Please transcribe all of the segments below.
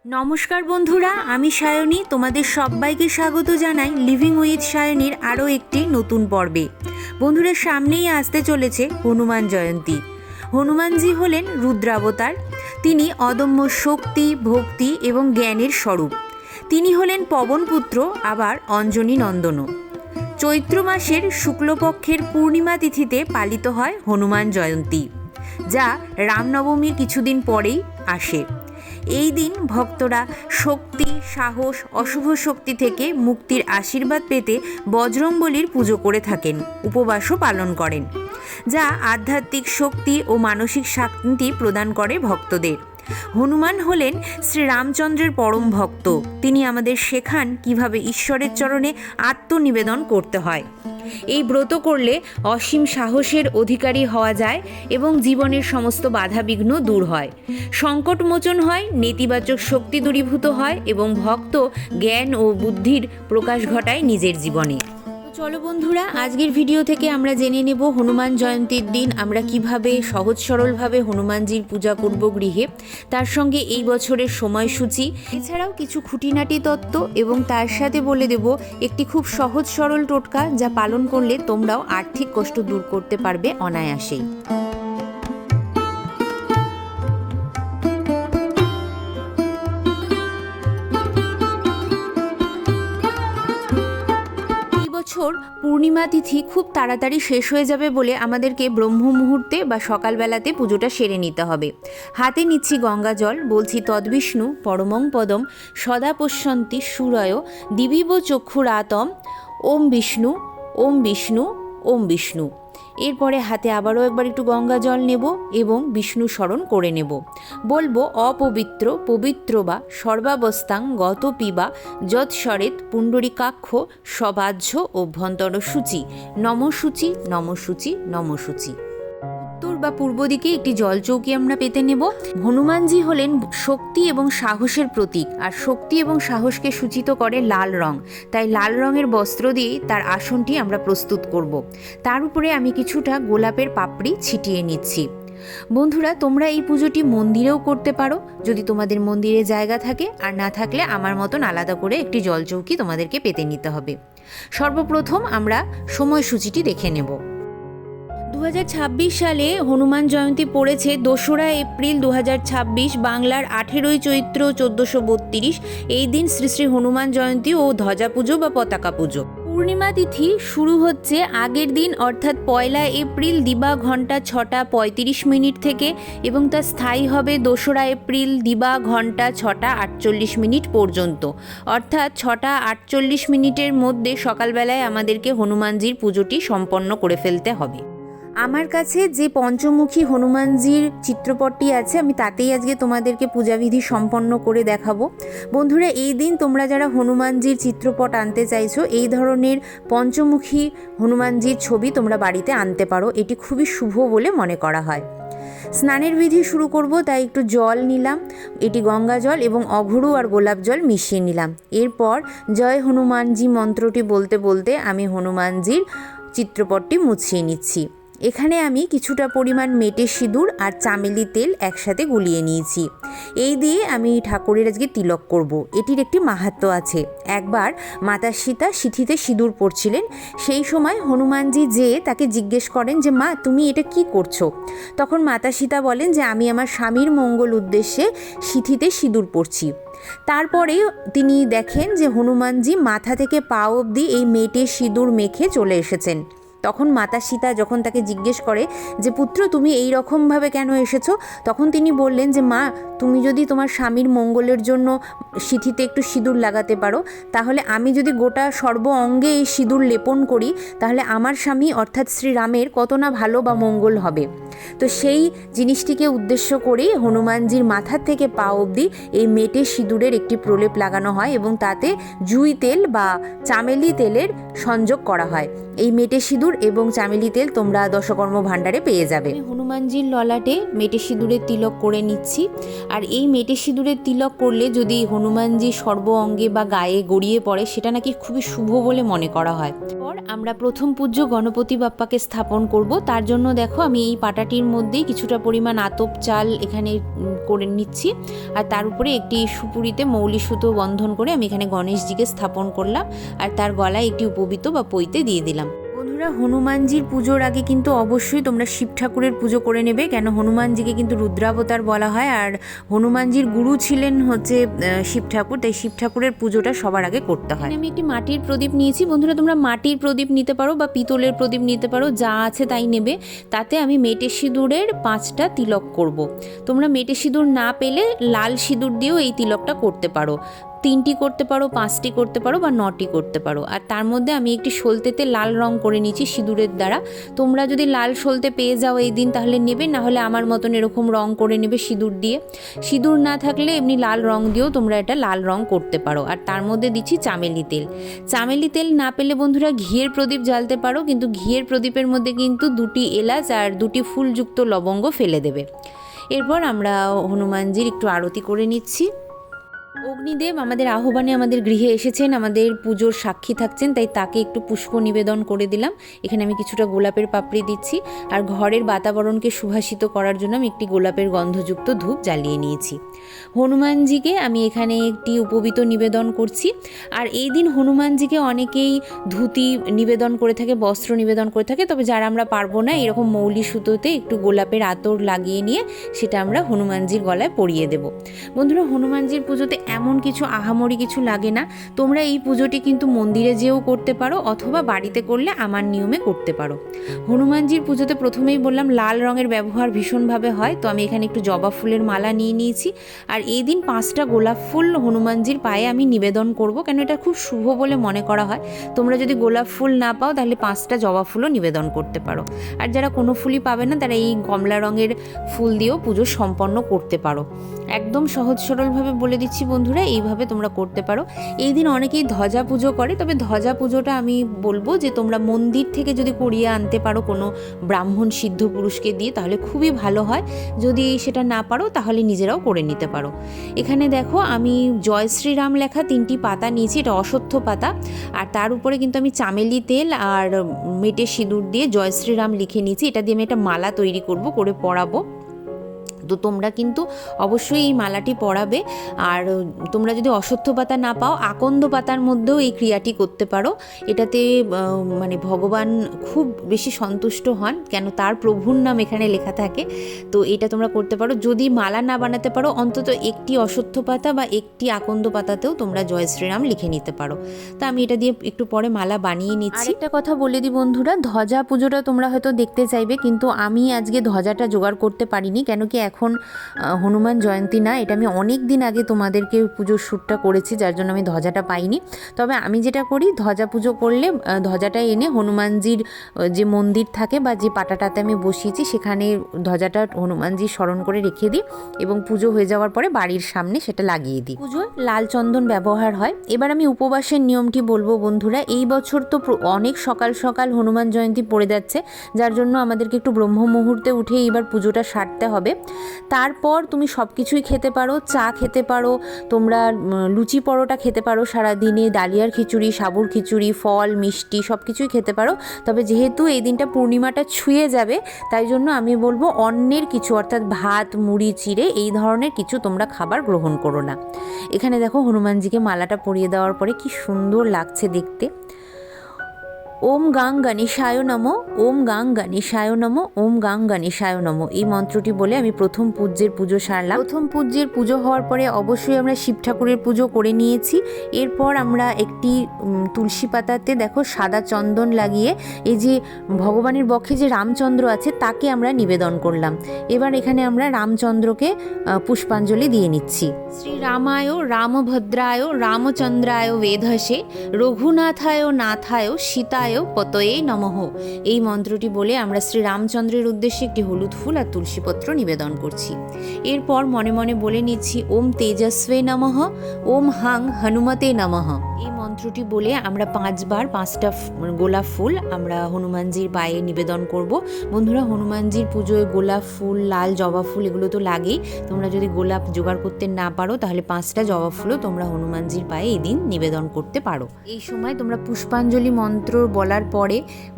নমস্কার বন্ধুরা, আমি সায়নী। তোমাদের সবাইকে স্বাগত জানাই লিভিং উইথ সায়নীর আরও একটি নতুন পর্বে। বন্ধুরা, সামনেই আসতে চলেছে হনুমান জয়ন্তী। হনুমানজি হলেন রুদ্রাবতার। তিনি অদম্য শক্তি, ভক্তি এবং জ্ঞানের স্বরূপ। তিনি হলেন পবনপুত্র, আবার অঞ্জনী নন্দনও। চৈত্র মাসের শুক্লপক্ষের পূর্ণিমা তিথিতে পালিত হয় হনুমান জয়ন্তী, যা রামনবমীর কিছুদিন পরেই আসে। এই দিন ভক্তরা শক্তি, সাহস, অশুভ শক্তি থেকে মুক্তির আশীর্বাদ পেতে বজরংবলীর পুজো করে থাকেন, উপবাসও পালন করেন, যা আধ্যাত্মিক শক্তি ও মানসিক শান্তি প্রদান করে ভক্তদের। হনুমান হলেন শ্রীরামচন্দ্রের পরম ভক্ত। তিনি আমাদের শেখান কিভাবে ঈশ্বরের চরণে আত্মনিবেদন করতে হয়। এই ব্রত করলে অসীম সাহসের অধিকারী হওয়া যায় এবং জীবনের সমস্ত বাধাবিঘ্ন দূর হয়, সংকটমোচন হয়, নেতিবাচক শক্তি দূরীভূত হয় এবং ভক্ত জ্ঞান ও বুদ্ধির প্রকাশ ঘটায় নিজের জীবনে। চলো বন্ধুরা, আজকের ভিডিও থেকে আমরা জেনে নেব হনুমান জয়ন্তীর দিন আমরা কিভাবে সহজ সরলভাবে হনুমানজির পূজা করব গৃহে, তার সঙ্গে এই বছরের সময়সূচি, এছাড়াও কিছু খুঁটিনাটি তত্ত্ব এবং তার সাথে বলে দেব একটি খুব সহজ সরল টোটকা যা পালন করলে তোমরাও আর্থিক কষ্ট দূর করতে পারবে অনায়াসেই। পূর্ণিমা তিথি খুব তাড়াতাড়ি শেষ হয়ে যাবে বলে আমাদেরকে ব্রহ্ম মুহূর্তে বা সকালবেলাতে পুজোটা সেরে নিতে হবে। হাতে নিচ্ছি গঙ্গা জল, বলছি তদ্বিষ্ণু পরমং পদম সদা পশ্যন্তি সুরয় দিবিব চক্ষুরাতম ওম বিষ্ণু ওম বিষ্ণু ওম বিষ্ণু। এরপরে হাতে আবারও একবার একটু গঙ্গা জল নেব এবং বিষ্ণু স্মরণ করে নেব। বলবো অপবিত্র পবিত্র বা সর্বাবস্থাং গত পিবা যৎস্বরেত পুণ্ডরীকাক্ষ সবাহ্য অভ্যন্তর সূচি নমসূচি নমসূচি নমসূচি। উত্তর বা পূর্ব দিকে একটি জলচৌকি আমরা পেতে নেব। হনুমানজি হলেন শক্তি এবং সাহসের প্রতীক, আর শক্তি এবং সাহসকে সূচিত করে লাল রং। তাই লাল রঙের বস্ত্র দিয়েই তার আসনটি আমরা প্রস্তুত করব। তার উপরে আমি কিছুটা গোলাপের পাপড়ি ছিটিয়ে নিচ্ছি। বন্ধুরা, তোমরা এই পুজোটি মন্দিরেও করতে পারো যদি তোমাদের মন্দিরে জায়গা থাকে, আর না থাকলে আমার মতন আলাদা করে একটি জলচৌকি তোমাদেরকে পেতে নিতে হবে। সর্বপ্রথম আমরা সময়সূচিটি দেখে নেব। 2026 সালে হনুমান জয়ন্তী পড়েছে 2রা এপ্রিল 2026, বাংলার 18ই চৈত্র 1432। এই দিন শ্রী শ্রী হনুমান জয়ন্তী ও ধ্বজা পুজো বা পতাকা পুজো। পূর্ণিমা তিথি শুরু হচ্ছে আগের দিন অর্থাৎ 1লা এপ্রিল দিবা ঘন্টা 6টা 35 মিনিট থেকে এবং তা স্থায়ী হবে 2রা এপ্রিল দিবা ঘন্টা 6টা 48 মিনিট পর্যন্ত। অর্থাৎ 6টা 48 মিনিটের মধ্যে সকালবেলায় আমাদেরকে হনুমানজির পুজোটি সম্পন্ন করে ফেলতে হবে। আমার কাছে যে পঞ্চমুখী হনুমানজির চিত্রপটটি আছে, আমি তাতেই আজকে তোমাদেরকে পূজাবিধি সম্পন্ন করে দেখাবো। বন্ধুরা, এই দিন তোমরা যারা হনুমানজির চিত্রপট আনতে চাইছো, এই ধরনের পঞ্চমুখী হনুমানজির ছবি তোমরা বাড়িতে আনতে পারো। এটি খুবই শুভ বলে মনে করা হয়। স্নানের বিধি শুরু করব, তাই একটু জল নিলাম, এটি গঙ্গা জল এবং অঘরু আর গোলাপ জল মিশিয়ে নিলাম। এরপর জয় হনুমানজি মন্ত্রটি বলতে বলতে আমি হনুমানজির চিত্রপটটি মুছিয়ে নিচ্ছি। এখানে আমি কিছুটা পরিমাণ মেটে সিঁদুর আর চামেলি তেল একসাথে গুলিয়ে নিয়েছি। এই দিয়ে আমি ঠাকুরের আজকে তিলক করব। এটির একটি মাহাত্ম্য আছে। একবার মাতা সীতা সিঁথিতে সিঁদুর পরছিলেন, সেই সময় হনুমানজি যেয়ে তাকে জিজ্ঞেস করেন যে মা, তুমি এটা কি করছো? তখন মাতা সীতা বলেন যে আমি আমার স্বামীর মঙ্গল উদ্দেশ্যে সিঁথিতে সিঁদুর পরছি। তারপরে তিনি দেখেন যে হনুমানজি মাথা থেকে পা অবধি এই মেটে সিঁদুর মেখে চলে এসেছেন। তখন মাতা সীতা যখন তাকে জিজ্ঞেস করে যে পুত্র, তুমি এই রকমভাবে কেন এসেছো? তখন তিনি বললেন যে মা, তুমি যদি তোমার স্বামীর মঙ্গলের জন্য সিঁথিতে একটু সিঁদুর লাগাতে পারো, তাহলে আমি যদি গোটা সর্ব অঙ্গে এই সিঁদুর লেপন করি, তাহলে আমার স্বামী অর্থাৎ শ্রীরামের কত না ভালো বা মঙ্গল হবে। তো সেই জিনিসটিকে উদ্দেশ্য করেই হনুমানজির মাথার থেকে পা অবধি এই মেটে সিঁদুরের একটি প্রলেপ লাগানো হয় এবং তাতে জুঁই তেল বা চামেলি তেলের সংযোগ করা হয়। এই মেটে সিঁদুর এবং চামেলি তেল তোমরা দশকর্ম ভাণ্ডারে পেয়ে যাবে। আমি হনুমানজির ললাটে মেটে সিঁদুরের তিলক করে নিচ্ছি। আর এই মেটে সিঁদুরের তিলক করলে যদি হনুমানজি সর্ব অঙ্গে বা গায়ে গড়িয়ে পড়ে সেটা নাকি খুবই শুভ বলে মনে করা হয়। পর আমরা প্রথম পূজ্য গণপতি বাপ্পাকে স্থাপন করব। তার জন্য দেখো আমি এই পাটাটির মধ্যেই কিছুটা পরিমাণ আতপ চাল এখানে করে নিচ্ছি, আর তার উপরে একটি সুপুরিতে মৌলি সুতো বন্ধন করে আমি এখানে গণেশজিকে স্থাপন করলাম, আর তার গলায় একটি উপবীত বা পৈতে দিয়ে দিলাম। বন্ধুরা, হনুমানজির পুজোর আগে কিন্তু অবশ্যই তোমরা শিব ঠাকুরের পুজো করে নেবে, কেন হনুমানজিকে কিন্তু রুদ্রাবতার বলা হয়, আর হনুমানজির গুরু ছিলেন হচ্ছে শিব ঠাকুর, তাই শিব ঠাকুরের পুজোটা সবার আগে করতে হয়। আমি একটি মাটির প্রদীপ নিয়েছি। বন্ধুরা, তোমরা মাটির প্রদীপ নিতে পারো বা পিতলের প্রদীপ নিতে পারো, যা আছে তাই নেবে। তাতে আমি মেটে সিঁদুরের 5টা তিলক করব। তোমরা মেটে সিঁদুর না পেলে লাল সিঁদুর দিয়েও এই তিলকটা করতে পারো। 3টি করতে পারো, 5টি করতে পারো বা 9টি করতে পারো। আর তার মধ্যে আমি একটি সলতেতে লাল রং করে নিয়েছি সিঁদুরের দ্বারা। তোমরা যদি লাল সলতে পেয়ে যাও এই দিন তাহলে নেবে, না হলে আমার মতন এরকম রং করে নেবে সিঁদুর দিয়ে। সিঁদুর না থাকলে এমনি লাল রং দিয়েও তোমরা এটা লাল রং করতে পারো। আর তার মধ্যে দিচ্ছি চামেলি তেল। চামেলি তেল না পেলে বন্ধুরা ঘিয়ের প্রদীপ জ্বালতে পারো, কিন্তু ঘিয়ের প্রদীপের মধ্যে কিন্তু 2টি এলাচ আর 2টি ফুলযুক্ত লবঙ্গ ফেলে দেবে। এরপর আমরা হনুমানজির একটু আরতি করে নিচ্ছি। অগ্নিদেব আমাদের আহ্বানে আমাদের গৃহে এসেছেন, আমাদের পুজোর সাক্ষী থাকছেন, তাই তাকে একটু পুষ্প নিবেদন করে দিলাম। এখানে আমি কিছুটা গোলাপের পাপড়ি দিচ্ছি, আর ঘরের বাতাবরণকে সুভাষিত করার জন্য আমি একটি গোলাপের গন্ধযুক্ত ধূপ জ্বালিয়ে নিয়েছি। হনুমানজিকে আমি এখানে একটি উপবীত নিবেদন করছি। আর এই দিন হনুমানজিকে অনেকেই ধুতি নিবেদন করে থাকে, বস্ত্র নিবেদন করে থাকে, তবে যারা আমরা পারবো না এরকম মৌলি সুতোতে একটু গোলাপের আতর লাগিয়ে নিয়ে সেটা আমরা হনুমানজির গলায় পরিয়ে দেব। বন্ধুরা, হনুমানজির পুজোতে এমন কিছু আহামরি কিছু লাগে না। তোমরা এই পুজোটি কিন্তু মন্দিরে যেও করতে পারো, অথবা বাড়িতে করলে আমার নিয়মে করতে পারো। হনুমানজির পুজোতে প্রথমেই বললাম লাল রঙের ব্যবহার ভীষণভাবে হয়, তো আমি এখানে একটু জবা ফুলের মালা নিয়ে নিয়েছি। আর এই দিন 5টা গোলাপ ফুল হনুমানজির পায়ে আমি নিবেদন করব, কেন এটা খুব শুভ বলে মনে করা হয়। তোমরা যদি গোলাপ ফুল না পাও তাহলে 5টা জবা ফুলও নিবেদন করতে পারো। আর যারা কোনো ফুলই পাবে না তারা এই কমলা রঙের ফুল দিয়েও পুজো সম্পন্ন করতে পারো। একদম সহজ সরলভাবে বলে দিচ্ছি বন্ধুরা, এইভাবে তোমরা করতে পারো। এই দিন অনেকেই ধ্বজা পুজো করে, তবে ধ্বজা পুজোটা আমি বলবো যে তোমরা মন্দির থেকে যদি করিয়ে আনতে পারো কোনো ব্রাহ্মণ সিদ্ধ পুরুষকে দিয়ে তাহলে খুবই ভালো হয়। যদি সেটা না পারো তাহলে নিজেরাও করে নিতে পারো। এখানে দেখো আমি জয় শ্রীরাম লেখা 3টি পাতা নিয়েছি, এটা অশ্বত্থ পাতা, আর তার উপরে কিন্তু আমি চামেলি তেল আর মেটে সিঁদুর দিয়ে জয় শ্রীরাম লিখে নিয়েছি। এটা দিয়ে আমি একটা মালা তৈরি করব, করে পরাবো। তো তোমরা কিন্তু অবশ্যই এই মালাটি পরাবে। আর তোমরা যদি অশ্বত্থ পাতা না পাও আকন্দ পাতার মধ্যেও এই ক্রিয়াটি করতে পারো। এটাতে মানে ভগবান খুব বেশি সন্তুষ্ট হন, কেন তার প্রভুর নাম এখানে লেখা থাকে। তো এটা তোমরা করতে পারো। যদি মালা না বানাতে পারো অন্তত একটি অশ্বত্থ পাতা বা একটি আকন্দ পাতাতেও তোমরা জয় শ্রীরাম লিখে নিতে পারো। তা আমি এটা দিয়ে একটু পরে মালা বানিয়ে নিচ্ছি। একটা কথা বলে দিই বন্ধুরা, ধ্বজা পুজোটা তোমরা হয়তো দেখতে চাইবে, কিন্তু আমি আজকে ধ্বজাটা জোগাড় করতে পারিনি, কেন কি এখন হনুমান জয়ন্তী না, এটা আমি অনেক দিন আগে তোমাদেরকে পুজোর শ্যুটটা করেছি, যার জন্য আমি ধ্বজাটা পাইনি। তবে আমি যেটা করি, ধ্বজা পুজো করলে ধ্বজাটা এনে হনুমানজির যে মন্দির থাকে বা যে পাটাটাতে আমি বসিয়েছি সেখানে ধ্বজাটা হনুমানজির স্মরণ করে রেখে দিই, এবং পুজো হয়ে যাওয়ার পরে বাড়ির সামনে সেটা লাগিয়ে দিই। পুজোয় লাল চন্দন ব্যবহার হয়। এবার আমি উপবাসের নিয়মটি বলবো বন্ধুরা। এই বছর তো অনেক সকাল সকাল হনুমান জয়ন্তী পড়ে যাচ্ছে, যার জন্য আমাদেরকে একটু ব্রহ্ম মুহূর্তে উঠে এবার পুজোটা সারতে হবে। তারপর তুমি সব কিছুই খেতে পারো, চা খেতে পারো, তোমরা লুচি পরোটা খেতে পারো সারাদিনে, ডালিয়ার খিচুড়ি, সাবুর খিচুড়ি, ফল মিষ্টি সব কিছুই খেতে পারো। তবে যেহেতু এই দিনটা পূর্ণিমাটা ছুঁয়ে যাবে, তাই জন্য আমি বলবো অন্যের কিছু, অর্থাৎ ভাত মুড়ি চিড়ে এই ধরনের কিছু তোমরা খাবার গ্রহণ করো না। এখানে দেখো হনুমানজিকে মালাটা পরিয়ে দেওয়ার পরে কি সুন্দর লাগছে দেখতে। ওম গাং গণেশায় নমো, ওম গাং গণেশায় নমো, ওম গাং গণেশায় নমো, এই মন্ত্রটি বলে আমি প্রথম পূজ্যের পুজো সারলাম। প্রথম পূজ্যের পুজো হওয়ার পরে অবশ্যই আমরা শিব ঠাকুরের পুজো করে নিয়েছি। এরপর আমরা একটি তুলসী পাতাতে দেখো সাদা চন্দন লাগিয়ে এই যে ভগবানের বক্ষে যে রামচন্দ্র আছে তাকে আমরা নিবেদন করলাম। এবার এখানে আমরা রামচন্দ্রকে পুষ্পাঞ্জলি দিয়ে নিচ্ছি। শ্রী রামায় রামভদ্রায় রামচন্দ্রায় বেধসে রঘুনাথায় নাথায় সীতায় সীতায় পতয়ে নমঃ। এই মন্ত্রটি বলে আমরা শ্রী রামচন্দ্রের উদ্দেশ্যে একটি হলুদ ফুল আর তুলসীপত্র নিবেদন করছি। এরপর মনে মনে বলে নিচ্ছি ওম তেজস্বে নমঃ, ওম হাং হনুমতে নমঃ। এই মন্ত্রটি বলে আমরা 5 বার 5টা গোলাপ ফুল আমরা হনুমানজির পায়ে নিবেদন করব। বন্ধুরা, হনুমানজির পুজোয় গোলাপ ফুল, লাল জবা ফুল এগুলো তো লাগেই। তোমরা যদি গোলাপ জোগাড় করতে না পারো তাহলে 5টা জবা ফুলও তোমরা হনুমানজির পায়ে এই দিন নিবেদন করতে পারো। এই সময় তোমরা পুষ্পাঞ্জলি মন্ত্র বলার পরে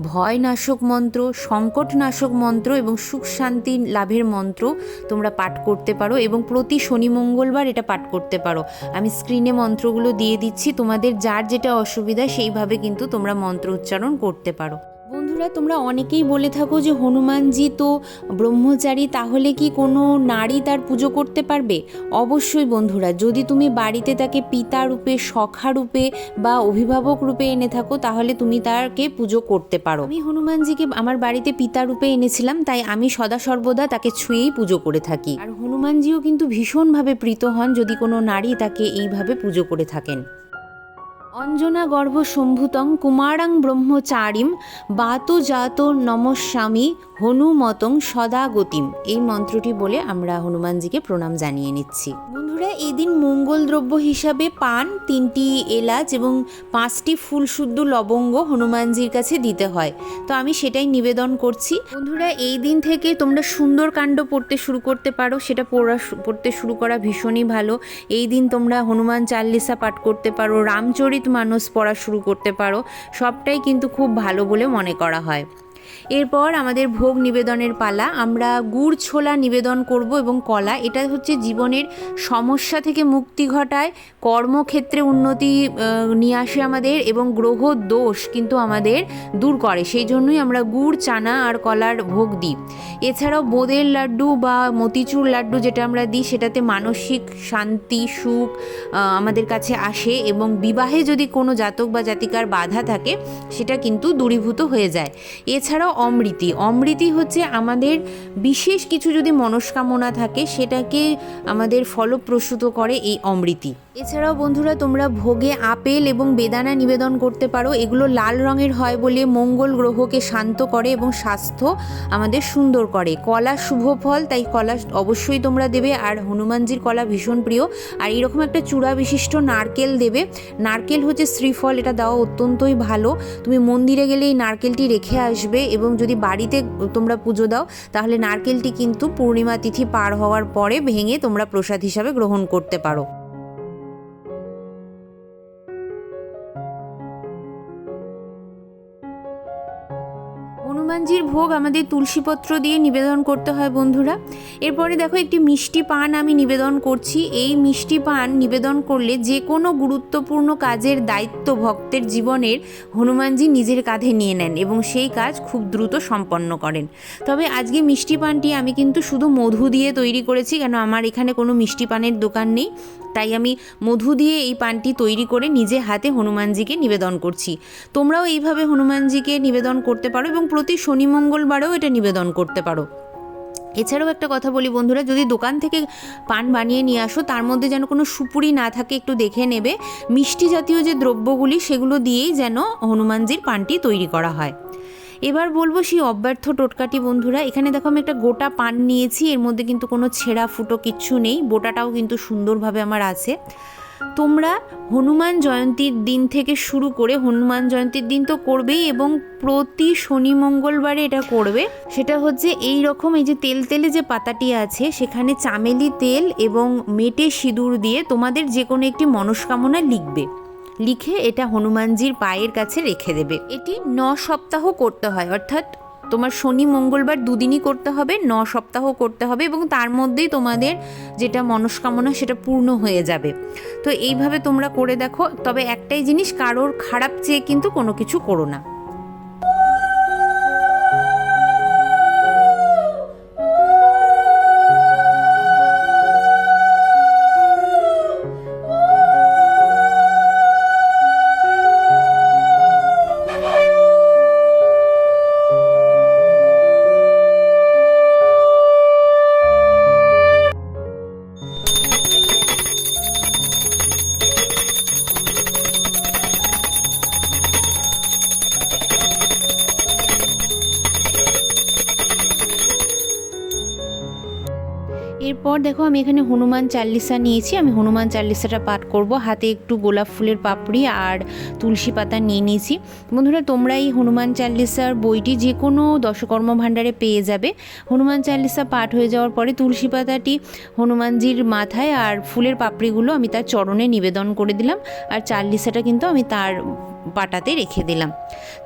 ভয়নাশক মন্ত্র, সংকটনাশক মন্ত্র এবং সুখ শান্তি লাভের মন্ত্র তোমরা পাঠ করতে পারো এবং প্রতি শনি মঙ্গলবার এটা পাঠ করতে পারো। আমি স্ক্রিনে মন্ত্রগুলো দিয়ে দিচ্ছি, তোমাদের যার যেটা অসুবিধা সেইভাবে কিন্তু তোমরা মন্ত্র উচ্চারণ করতে পারো। বন্ধুরা, তোমরা অনেকেই বলে থাকো যে হনুমানজি তো ব্রহ্মচারী, তাহলে কি কোনো নারী তার পুজো করতে পারবে? অবশ্যই বন্ধুরা, যদি তুমি বাড়িতে তাকে পিতা রূপে, সখা রূপে বা অভিভাবক রূপে এনে থাকো তাহলে তুমি তাকে পুজো করতে পারো। আমি হনুমানজিকে আমার বাড়িতে পিতা রূপে এনেছিলাম, তাই আমি সদা সর্বদা তাকে ছুঁয়েই পুজো করে থাকি। আর হনুমানজিও কিন্তু ভীষণভাবে প্রীত হন যদি কোনো নারী তাকে এইভাবে পুজো করে থাকেন। অঞ্জনা গর্ভ সম্ভূতং কুমারাং ব্রহ্মচারীম বাতো জাত নমস্বামী হনুমতং সদা গতিম। এই মন্ত্রটি বলে আমরা হনুমানজিকে প্রণাম জানিয়ে নিচ্ছি। বন্ধুরা, এই দিন মঙ্গল দ্রব্য হিসাবে পান, 3টি এলাচ এবং 5টি ফুল শুদ্ধ লবঙ্গ হনুমানজির কাছে দিতে হয়। তো আমি সেটাই নিবেদন করছি। বন্ধুরা, এই দিন থেকে তোমরা সুন্দরকাণ্ড পড়তে শুরু করতে পারো, সেটা পড়তে শুরু করা ভীষণই ভালো। এই দিন তোমরা হনুমান চাল্লিশা পাঠ করতে পারো, রামচরিত মানস পড়া শুরু করতে পারো, সবটাই কিন্তু খুব ভালো বলে মনে করা হয়। এরপর আমাদের ভোগ নিবেদনের পালা। আমরা গুড় ছোলা নিবেদন করব এবং কলা। এটা হচ্ছে জীবনের সমস্যা থেকে মুক্তি ঘটায়, কর্মক্ষেত্রে উন্নতি নিয়ে আসে আমাদের এবং গ্রহ দোষ কিন্তু আমাদের দূর করে। সেই জন্যই আমরা গুড়, চানা আর কলার ভোগ দিই। এছাড়াও বোঁদের লাড্ডু বা মতিচুর লাড্ডু যেটা আমরা দিই সেটাতে মানসিক শান্তি, সুখ আমাদের কাছে আসে এবং বিবাহে যদি কোনো জাতক বা জাতিকার বাধা থাকে সেটা কিন্তু দূরীভূত হয়ে যায়। এছাড়াও অমৃতি হচ্ছে আমাদের বিশেষ কিছু যদি মনস্কামনা থাকে সেটাকে আমাদের ফলপ্রসূত করে এই অমৃতি। এছাড়াও বন্ধুরা, তোমরা ভোগে আপেল এবং বেদানা নিবেদন করতে পারো। এগুলো লাল রঙের হয় বলে মঙ্গল গ্রহকে শান্ত করে এবং স্বাস্থ্য আমাদের সুন্দর করে। কলা শুভ ফল, তাই কলা অবশ্যই তোমরা দেবে। আর হনুমানজির কলা ভীষণ প্রিয়। আর এরকম একটা চূড়া বিশিষ্ট নারকেল দেবে। নারকেল হচ্ছে শ্রীফল, এটা দেওয়া অত্যন্তই ভালো। তুমি মন্দিরে গেলে এই নারকেলটি রেখে আসবে এবং যদি বাড়িতে তোমরা পুজো দাও তাহলে নারকেলটি কিন্তু পূর্ণিমা তিথি পার হওয়ার পরে ভেঙে তোমরা প্রসাদ হিসাবে গ্রহণ করতে পারো। হনুমানজির ভোগ আমাদের তুলসীপত্র দিয়ে নিবেদন করতে হয় বন্ধুরা। এরপরে দেখো একটি মিষ্টি পান আমি নিবেদন করছি। এই মিষ্টি পান নিবেদন করলে যে কোনো গুরুত্বপূর্ণ কাজের দায়িত্ব ভক্তের জীবনের হনুমানজি নিজের কাঁধে নিয়ে নেন এবং সেই কাজ খুব দ্রুত সম্পন্ন করেন। তবে আজকে মিষ্টি পানটি আমি কিন্তু শুধু মধু দিয়ে তৈরি করেছি, কেন আমার এখানে কোনো মিষ্টি পানের দোকান নেই, তাই আমি মধু দিয়ে এই পানটি তৈরি করে নিজে হাতে হনুমানজিকে নিবেদন করছি। তোমরাও এইভাবে হনুমানজিকে নিবেদন করতে পারো এবং প্রতি শনি মঙ্গলবারেও এটা নিবেদন করতে পারো। এছাড়াও একটা কথা বলি বন্ধুরা, যদি দোকান থেকে পান বানিয়ে নিয়ে আসো তার মধ্যে যেন কোনো সুপুরি না থাকে, একটু দেখে নেবে। মিষ্টি জাতীয় যে দ্রব্যগুলি সেগুলো দিয়েই যেন হনুমানজির পানটি তৈরি করা হয়। এবার বলবো সেই অব্যর্থ টোটকাটি বন্ধুরা। এখানে দেখো আমি একটা গোটা পান নিয়েছি, এর মধ্যে কিন্তু কোনো ছেঁড়া ফুটো কিচ্ছু নেই, বোটাটাও কিন্তু সুন্দরভাবে আমার আছে। তোমরা হনুমান জয়ন্তীর দিন থেকে শুরু করে, হনুমান জয়ন্তীর দিন তো করবেই এবং প্রতি শনি মঙ্গলবারে এটা করবে। সেটা হচ্ছে এই রকম, এই যে তেলে যে পাতাটি আছে সেখানে চামেলি তেল এবং মেটে সিঁদুর দিয়ে তোমাদের যে কোনো একটি মনস্কামনা লিখে এটা হনুমানজির পায়ের কাছে রেখে দেবে। এটি 9 সপ্তাহ করতে হয়, অর্থাৎ তোমার শনি মঙ্গলবার দুদিনই করতে হবে, 9 সপ্তাহ করতে হবে এবং তার মধ্যেই তোমাদের যেটা মনস্কামনা সেটা পূর্ণ হয়ে যাবে। তো এইভাবে তোমরা করে দেখো। তবে একটাই জিনিস, কারোর খারাপ চেয়ে কিন্তু কোনো কিছু করো না। তারপর দেখো আমি এখানে হনুমান চাল্লিশা নিয়েছি, আমি হনুমান চাল্লিশাটা পাঠ করব। হাতে একটু গোলাপ ফুলের পাপড়ি আর তুলসী পাতা নিয়ে নিয়েছি। বন্ধুরা তোমরা এই হনুমান চাল্লিশার বইটি যে কোনো দশকর্ম ভাণ্ডারে পেয়ে যাবে। হনুমান চাল্লিশা পাঠ হয়ে যাওয়ার পরে তুলসী পাতাটি হনুমানজির মাথায় আর ফুলের পাপড়িগুলো আমি তার চরণে নিবেদন করে দিলাম, আর চাল্লিশাটা কিন্তু আমি তার পাটাতে রেখে দিলাম।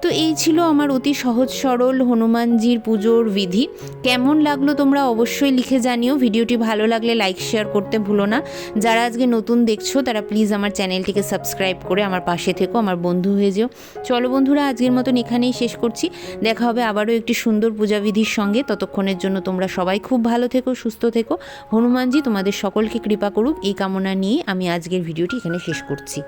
তো এই ছিল আমার অতি সহজ সরল হনুমানজির পুজোর বিধি। কেমন লাগলো তোমরা অবশ্যই লিখে জানিও। ভিডিওটি ভালো লাগলে লাইক শেয়ার করতে ভুলো না। যারা আজকে নতুন দেখছো তারা প্লিজ আমার চ্যানেলটিকে সাবস্ক্রাইব করে আমার পাশে থেকো, আমার বন্ধু হয়ে যেও। চলো বন্ধুরা আজকের মতন এখানেই শেষ করছি। দেখা হবে আবারও একটি সুন্দর পূজাবিধির সঙ্গে। ততক্ষণের জন্য তোমরা সবাই খুব ভালো থেকো, সুস্থ থেকো। হনুমানজি তোমাদের সকলকে কৃপা করুক এই কামনা নিয়ে আমি আজকের ভিডিওটি এখানে শেষ করছি।